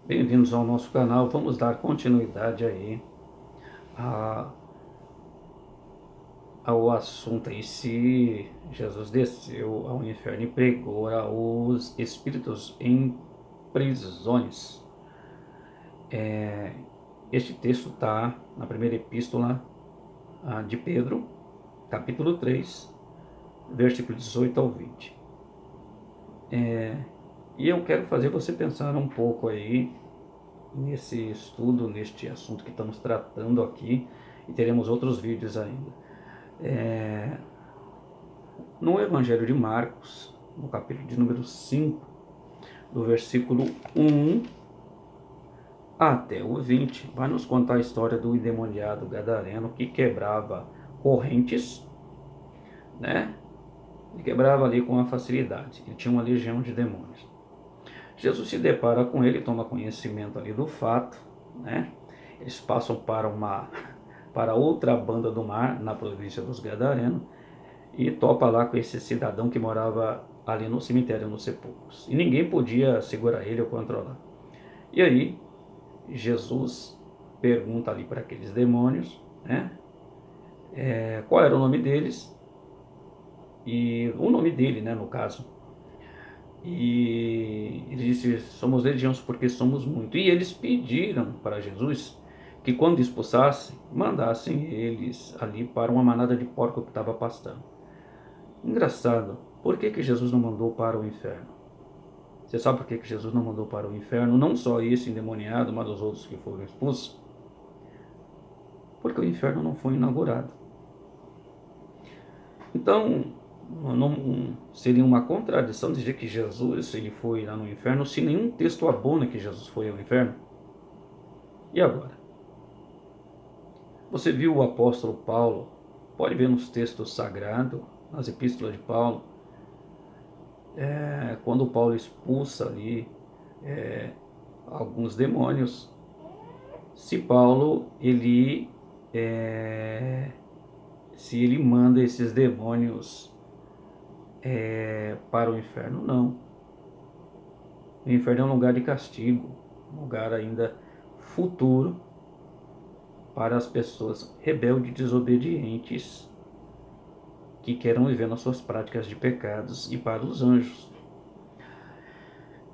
Bem-vindos ao nosso canal. Vamos dar continuidade aí a- ao assunto aí, se Jesus desceu ao inferno e pregou aos espíritos em prisões. Este texto está na primeira epístola de Pedro, capítulo 3, versículo 18 ao 20. E eu quero fazer você pensar um pouco aí nesse estudo, neste assunto que estamos tratando aqui, e teremos outros vídeos ainda. No Evangelho de Marcos, no capítulo de número 5, do versículo 1 até o 20, vai nos contar a história do endemoniado gadareno que quebrava correntes, né? Ele quebrava ali com uma facilidade. Ele tinha uma legião de demônios. Jesus se depara com ele, toma conhecimento ali do fato, né? Eles passam para outra banda do mar, na província dos Gadarenos, e topa lá com esse cidadão que morava ali no cemitério, nos sepulcros. E ninguém podia segurar ele ou controlar. E aí, Jesus pergunta ali para aqueles demônios, né? Qual era o nome deles, e o nome dele, né, no caso. E ele disse: somos legiões porque somos muito. E eles pediram para Jesus que quando expulsassem, mandassem eles ali para uma manada de porco que estava pastando. Engraçado, por que Jesus não mandou para o inferno? Você sabe por que Jesus não mandou para o inferno? Não só esse endemoniado, mas os outros que foram expulsos? Porque o inferno não foi inaugurado. Então, não seria uma contradição dizer que Jesus ele foi lá no inferno se nenhum texto abona que Jesus foi ao inferno? E agora? Você viu o apóstolo Paulo? Pode ver nos textos sagrados, nas epístolas de Paulo, quando Paulo expulsa ali alguns demônios. Se Paulo se ele manda esses demônios para o inferno, não. O inferno é um lugar de castigo, um lugar ainda futuro para as pessoas rebeldes e desobedientes que queiram viver nas suas práticas de pecados, e para os anjos.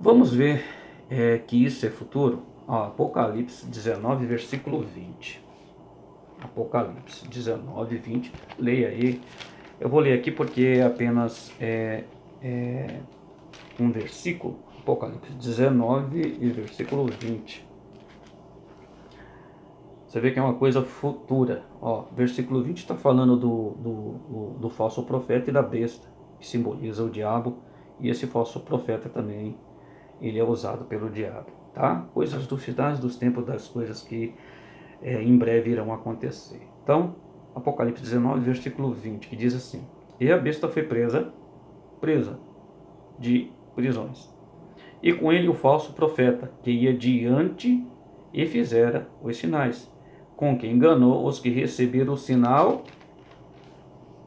Vamos ver que isso é futuro? Ó, Apocalipse 19, versículo 20. Apocalipse 19, 20. Leia aí. Eu vou ler aqui porque é apenas um versículo. Apocalipse 19 e versículo 20. Você vê que é uma coisa futura. Ó, versículo 20 está falando do falso profeta e da besta, que simboliza o diabo. E esse falso profeta também, ele é usado pelo diabo. Tá? Coisas dos finais dos tempos, das coisas que em breve irão acontecer. Então, Apocalipse 19, versículo 20, que diz assim: E a besta foi presa de prisões, e com ele o falso profeta, que ia diante e fizera os sinais, com que enganou os que receberam o sinal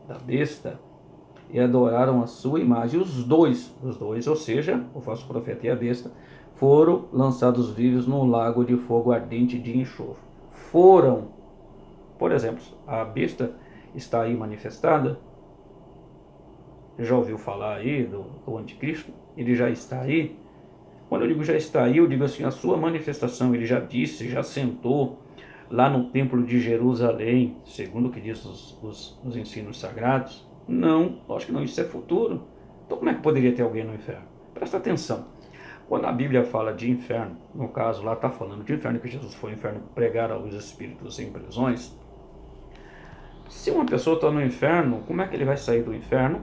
da besta e adoraram a sua imagem. Os dois, ou seja, o falso profeta e a besta, foram lançados vivos no lago de fogo ardente de enxofre. Foram, por exemplo, a besta está aí manifestada. Já ouviu falar aí do anticristo? Ele já está aí. Quando eu digo já está aí, eu digo assim, a sua manifestação, ele já disse, já sentou lá no templo de Jerusalém, segundo o que diz os ensinos sagrados. Não, lógico que não, isso é futuro. Então como é que poderia ter alguém no inferno? Presta atenção. Quando a Bíblia fala de inferno, no caso lá está falando de inferno, que Jesus foi ao inferno pregar aos espíritos em prisões. Se uma pessoa está no inferno, como é que ele vai sair do inferno?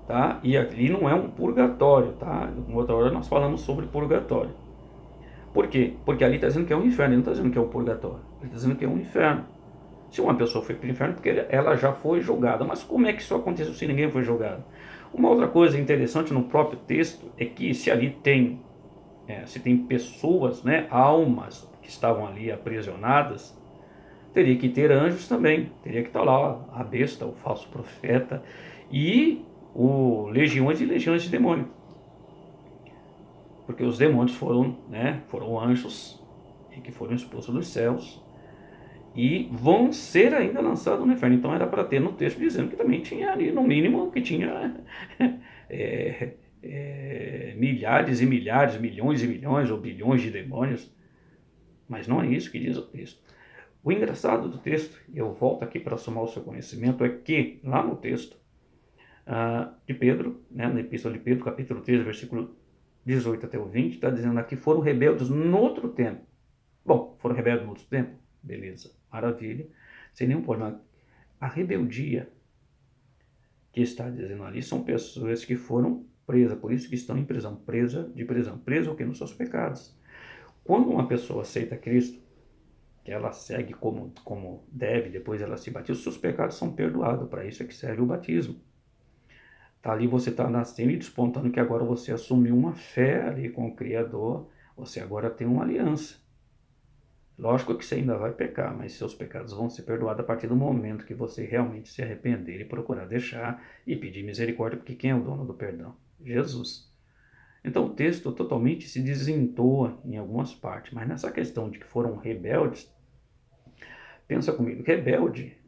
Tá? E ali não é um purgatório, tá? Uma outra hora nós falamos sobre purgatório. Por quê? Porque ali está dizendo que é um inferno, ele não está dizendo que é um purgatório. Ele está dizendo que é um inferno. Se uma pessoa foi para o inferno, porque ela já foi julgada. Mas como é que isso aconteceu se ninguém foi julgado? Uma outra coisa interessante no próprio texto é que se ali tem, se tem pessoas, né, almas que estavam ali aprisionadas, teria que ter anjos também. Teria que estar lá a besta, o falso profeta e legiões e legiões de demônios. porque os demônios foram, né, foram anjos e que foram expulsos dos céus e vão ser ainda lançados no inferno. Então era para ter no texto dizendo que também tinha ali, no mínimo, que tinha milhares e milhares, milhões e milhões ou bilhões de demônios. Mas não é isso que diz o texto. O engraçado do texto, e eu volto aqui para somar o seu conhecimento, é que lá no texto de Pedro, né, na Epístola de Pedro, capítulo 3, versículo 18 até o 20, está dizendo aqui, foram rebeldes no outro tempo. Bom, foram rebeldes no outro tempo? Beleza, maravilha, sem nenhum problema. A rebeldia que está dizendo ali são pessoas que foram presas, por isso que estão em prisão, presa o que? Nos seus pecados. Quando uma pessoa aceita Cristo, que ela segue como deve, depois ela se batiza, os seus pecados são perdoados, para isso é que serve o batismo. Tá ali, você está nascendo e despontando que agora você assumiu uma fé ali com o Criador, você agora tem uma aliança. Lógico que você ainda vai pecar, mas seus pecados vão ser perdoados a partir do momento que você realmente se arrepender e procurar deixar e pedir misericórdia, porque quem é o dono do perdão? Jesus. Então o texto totalmente se desentoa em algumas partes, mas nessa questão de que foram rebeldes, pensa comigo, rebelde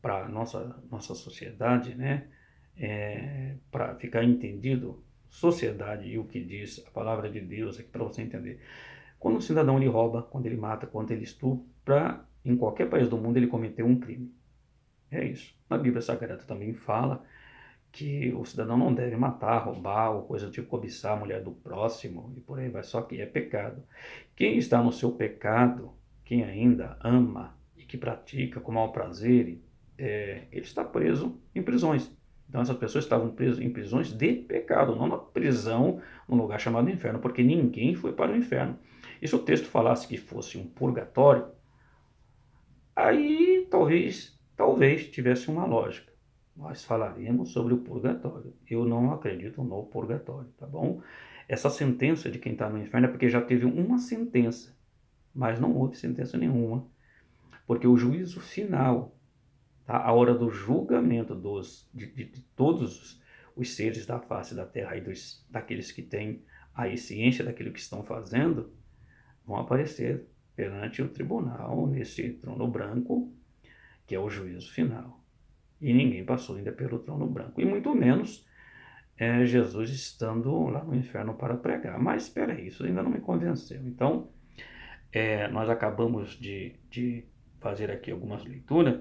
para a nossa sociedade, né? Para ficar entendido, sociedade e o que diz a palavra de Deus aqui para você entender. Quando o cidadão ele rouba, quando ele mata, quando ele estupra, em qualquer país do mundo ele cometeu um crime. É isso. Na Bíblia Sagrada também fala que o cidadão não deve matar, roubar ou coisa do tipo, cobiçar a mulher do próximo e por aí vai, só que é pecado. Quem está no seu pecado, quem ainda ama e que pratica com mau prazer, ele está preso em prisões. Então essas pessoas estavam presas em prisões de pecado, não na prisão, num lugar chamado inferno, porque ninguém foi para o inferno. E se o texto falasse que fosse um purgatório, aí talvez tivesse uma lógica. Nós falaremos sobre o purgatório. Eu não acredito no purgatório, tá bom? Essa sentença de quem está no inferno é porque já teve uma sentença, mas não houve sentença nenhuma, porque o juízo final, tá? A hora do julgamento de todos os seres da face da terra e daqueles que têm a ciência daquilo que estão fazendo, vão aparecer perante o tribunal, nesse trono branco, que é o juízo final. E ninguém passou ainda pelo trono branco, e muito menos Jesus estando lá no inferno para pregar. Mas espera aí, isso ainda não me convenceu. Então, nós acabamos de fazer aqui algumas leituras,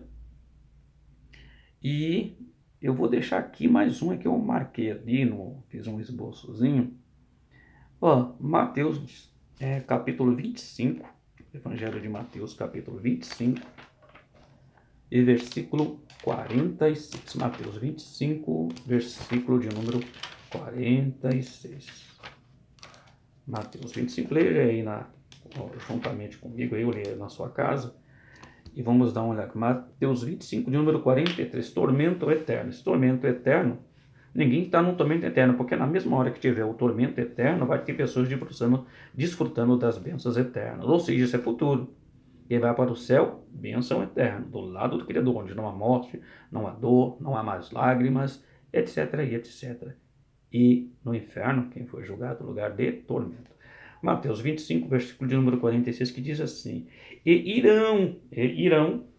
e eu vou deixar aqui mais uma que eu marquei ali, fiz um esboçozinho. Mateus, capítulo 25, Evangelho de Mateus, capítulo 25, e versículo 46. Mateus 25, versículo de número 46. Mateus 25, leia aí juntamente comigo, eu leio na sua casa, e vamos dar uma olhada. Mateus 25, de número 43, tormento eterno. Esse tormento eterno, ninguém está no tormento eterno, porque na mesma hora que tiver o tormento eterno, vai ter pessoas desfrutando das bênçãos eternas, ou seja, isso é futuro. E vai para o céu, bênção eterna, do lado do Criador, onde não há morte, não há dor, não há mais lágrimas, etc. e etc. E no inferno, quem foi julgado, lugar de tormento. Mateus 25, versículo de número 46, que diz assim: E irão,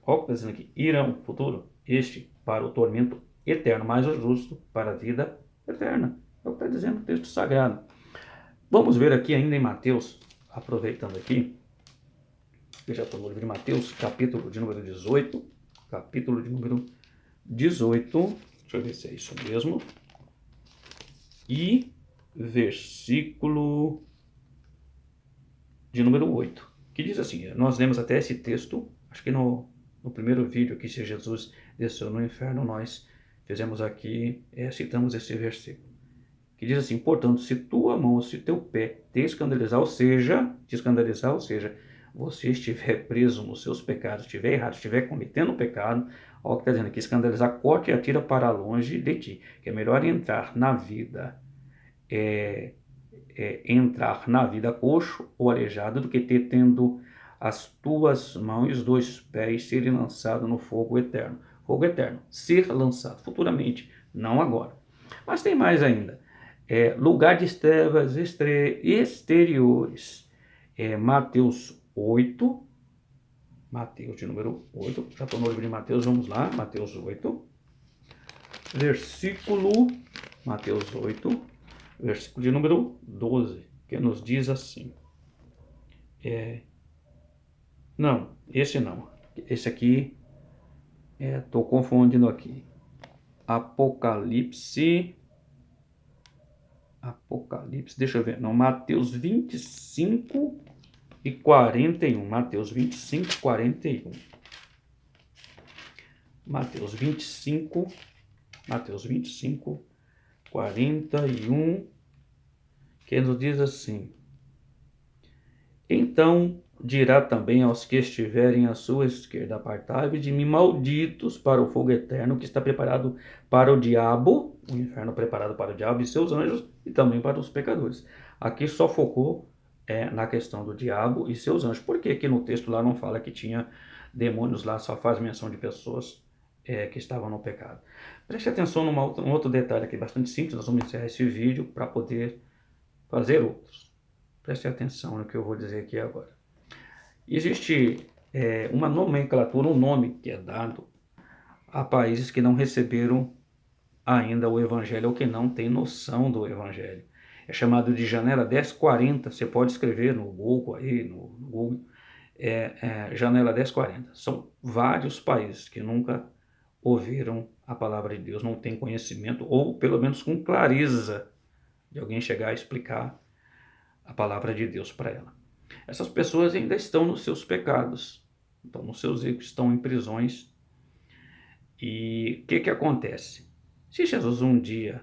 ó, está dizendo aqui, irão, futuro, este para o tormento eterno, mas o justo para a vida eterna. É o que está dizendo o texto sagrado. Vamos ver aqui ainda em Mateus, aproveitando aqui, eu já estou no livro de Mateus, capítulo de número 18, capítulo de número 18, deixa eu ver se é isso mesmo, e versículo de número 8, que diz assim, nós lemos até esse texto, acho que no primeiro vídeo aqui, se Jesus desceu no inferno, nós fizemos aqui, citamos esse versículo, que diz assim: portanto, se tua mão ou se teu pé te escandalizar, ou seja, você estiver preso nos seus pecados, estiver errado, estiver cometendo pecado, olha o que está dizendo aqui: escandalizar, corte e atira para longe de ti, que é melhor entrar na vida coxo ou aleijado do que ter tendo as tuas mãos e os dois pés serem lançados no fogo eterno. Fogo eterno, ser lançado futuramente, não agora. Mas tem mais ainda. Lugar de trevas exteriores. Mateus 8. Mateus de número 8. Já estou no livro de Mateus, vamos lá. Mateus 8. Mateus 8, versículo de número 12, que nos diz assim. Não, esse não. Esse aqui, estou confundindo aqui. Apocalipse, deixa eu ver. Não, Mateus 25 e 41. Mateus 25 e 41. Mateus 25, 41, que nos diz assim. Então dirá também aos que estiverem à sua esquerda: apartai-vos de mim, malditos, para o fogo eterno que está preparado para o diabo, o inferno preparado para o diabo e seus anjos, e também para os pecadores. Aqui só focou na questão do diabo e seus anjos. Por que que no texto lá não fala que tinha demônios lá, só faz menção de pessoas que estavam no pecado? Preste atenção num outro detalhe aqui, bastante simples. Nós vamos encerrar esse vídeo para poder fazer outros. Preste atenção no que eu vou dizer aqui agora. Existe uma nomenclatura, um nome que é dado a países que não receberam ainda o Evangelho ou que não têm noção do Evangelho. É chamado de janela 1040. Você pode escrever no Google aí, no Google, janela 1040. São vários países que nunca ouviram a palavra de Deus, não têm conhecimento, ou pelo menos com clareza de alguém chegar a explicar a palavra de Deus para ela. Essas pessoas ainda estão nos seus pecados, estão nos seus erros, estão em prisões. E o que acontece? Se Jesus um dia,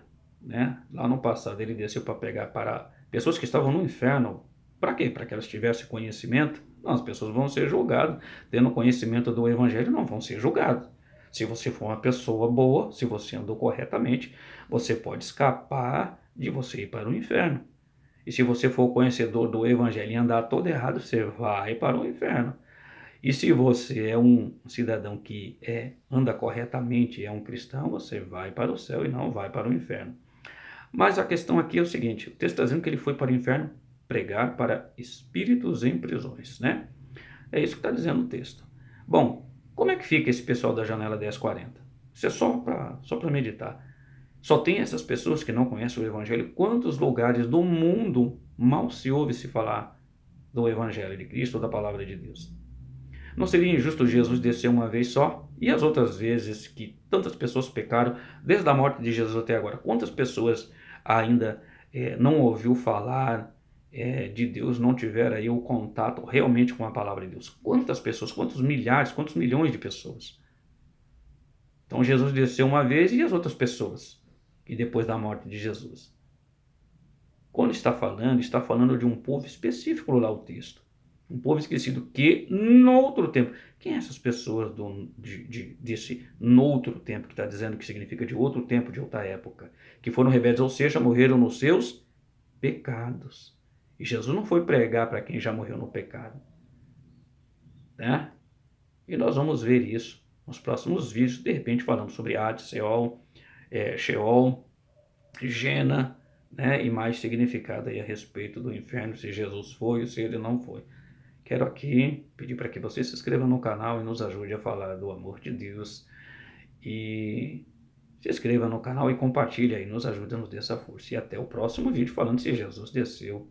lá no passado, ele desceu para pegar para pessoas que estavam no inferno, para quê? Para que elas tivessem conhecimento? Não, as pessoas vão ser julgadas, tendo conhecimento do Evangelho, não vão ser julgadas. Se você for uma pessoa boa, se você andou corretamente, você pode escapar de você ir para o inferno. E se você for conhecedor do Evangelho e andar todo errado, você vai para o inferno. E se você é um cidadão que anda corretamente, é um cristão, você vai para o céu e não vai para o inferno. Mas a questão aqui é o seguinte, o texto está dizendo que ele foi para o inferno pregar para espíritos em prisões, né? É isso que está dizendo o texto. Bom, como é que fica esse pessoal da janela 1040? Isso é só para meditar. Só tem essas pessoas que não conhecem o Evangelho. Quantos lugares do mundo mal se ouve se falar do Evangelho de Cristo ou da palavra de Deus? Não seria injusto Jesus descer uma vez só? E as outras vezes que tantas pessoas pecaram, desde a morte de Jesus até agora? Quantas pessoas ainda não ouviu falar de Deus, não tiveram aí o contato realmente com a palavra de Deus? Quantas pessoas, quantos milhares, quantos milhões de pessoas? Então Jesus desceu uma vez e as outras pessoas? E depois da morte de Jesus? Quando está falando de um povo específico lá o texto. Um povo esquecido que noutro tempo. Quem é essas pessoas desse noutro tempo, que está dizendo que significa de outro tempo, de outra época? Que foram rebeldes, ou seja, morreram nos seus pecados. E Jesus não foi pregar para quem já morreu no pecado. Né? E nós vamos ver isso nos próximos vídeos. De repente falamos sobre Hades, Sheol, Gena, e mais significado aí a respeito do inferno, se Jesus foi ou se ele não foi. Quero aqui pedir para que você se inscreva no canal e nos ajude a falar do amor de Deus. E se inscreva no canal e compartilhe aí, nos ajuda a nos dar essa força. E até o próximo vídeo falando se Jesus desceu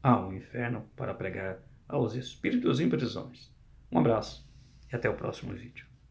ao inferno para pregar aos espíritos em prisões. Um abraço e até o próximo vídeo.